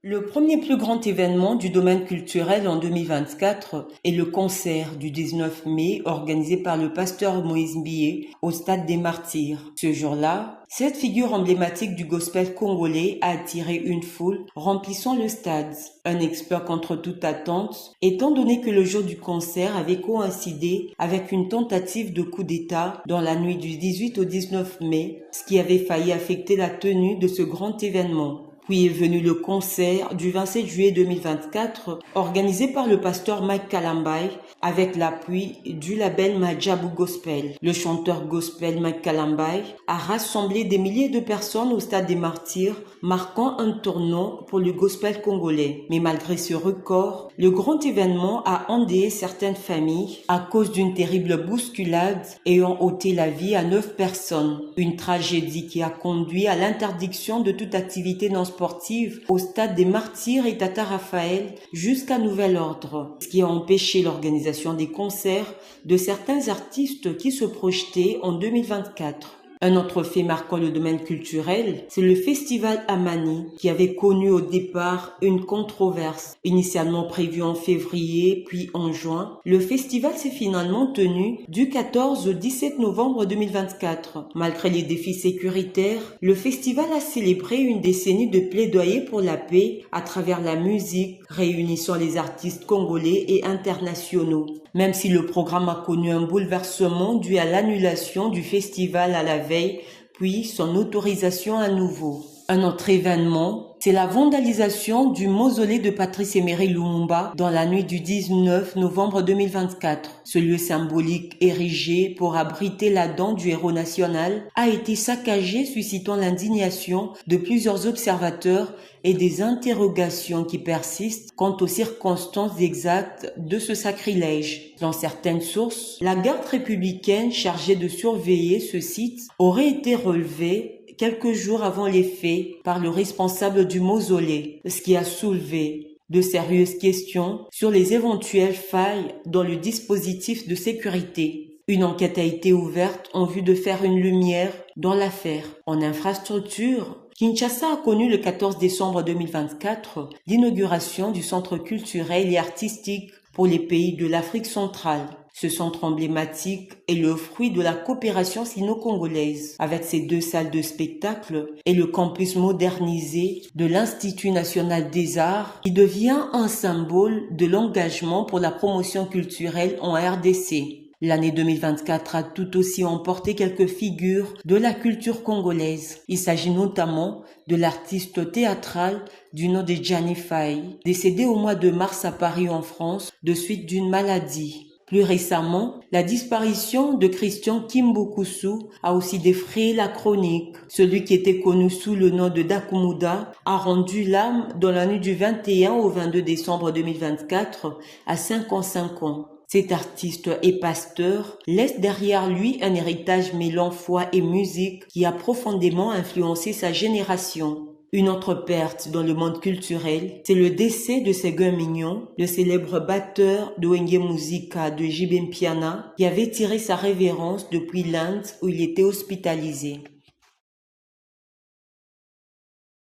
Le premier plus grand événement du domaine culturel en 2024 est le concert du 19 mai organisé par le pasteur Moïse Mbié au Stade des Martyrs. Ce jour-là, cette figure emblématique du gospel congolais a attiré une foule remplissant le stade. Un exploit contre toute attente, étant donné que le jour du concert avait coïncidé avec une tentative de coup d'État dans la nuit du 18 au 19 mai, ce qui avait failli affecter la tenue de ce grand événement. Puis est venu le concert du 27 juillet 2024 organisé par le pasteur Mike Kalambay avec l'appui du label Majabu Gospel. Le chanteur gospel Mike Kalambay a rassemblé des milliers de personnes au Stade des Martyrs, marquant un tournant pour le gospel congolais. Mais malgré ce record, le grand événement a endeuillé certaines familles à cause d'une terrible bousculade ayant ôté la vie à 9 personnes. Une tragédie qui a conduit à l'interdiction de toute activité non sportive au Stade des Martyrs et Tata Raphaël jusqu'à nouvel ordre, ce qui a empêché l'organisation des concerts de certains artistes qui se projetaient en 2024. Un autre fait marquant le domaine culturel, c'est le festival Amani, qui avait connu au départ une controverse. Initialement prévu en février, puis en juin, le festival s'est finalement tenu du 14 au 17 novembre 2024. Malgré les défis sécuritaires, le festival a célébré une décennie de plaidoyer pour la paix à travers la musique, réunissant les artistes congolais et internationaux. Même si le programme a connu un bouleversement dû à l'annulation du festival à la veille, puis son autorisation à nouveau. Un autre événement, c'est la vandalisation du mausolée de Patrice Emery Lumumba dans la nuit du 19 novembre 2024. Ce lieu symbolique érigé pour abriter la dent du héros national a été saccagé, suscitant l'indignation de plusieurs observateurs et des interrogations qui persistent quant aux circonstances exactes de ce sacrilège. Dans certaines sources, la garde républicaine chargée de surveiller ce site aurait été relevée quelques jours avant les faits par le responsable du mausolée, ce qui a soulevé de sérieuses questions sur les éventuelles failles dans le dispositif de sécurité. Une enquête a été ouverte en vue de faire une lumière dans l'affaire. En infrastructure, Kinshasa a connu le 14 décembre 2024 l'inauguration du centre culturel et artistique pour les pays de l'Afrique centrale. Ce centre emblématique est le fruit de la coopération sino-congolaise avec ses 2 salles de spectacle et le campus modernisé de l'Institut national des arts qui devient un symbole de l'engagement pour la promotion culturelle en RDC. L'année 2024 a tout aussi emporté quelques figures de la culture congolaise. Il s'agit notamment de l'artiste théâtral du nom de Gianni Faye, décédé au mois de mars à Paris en France de suite d'une maladie. Plus récemment, la disparition de Christian Kimbukusu a aussi défrayé la chronique. Celui qui était connu sous le nom de Dakumuda a rendu l'âme dans la nuit du 21 au 22 décembre 2024 à 55 ans. Cet artiste et pasteur laisse derrière lui un héritage mêlant foi et musique qui a profondément influencé sa génération. Une autre perte dans le monde culturel, c'est le décès de Séguin Mignon, le célèbre batteur de Wenge Musica de JB Mpiana, qui avait tiré sa révérence depuis l'Inde où il était hospitalisé.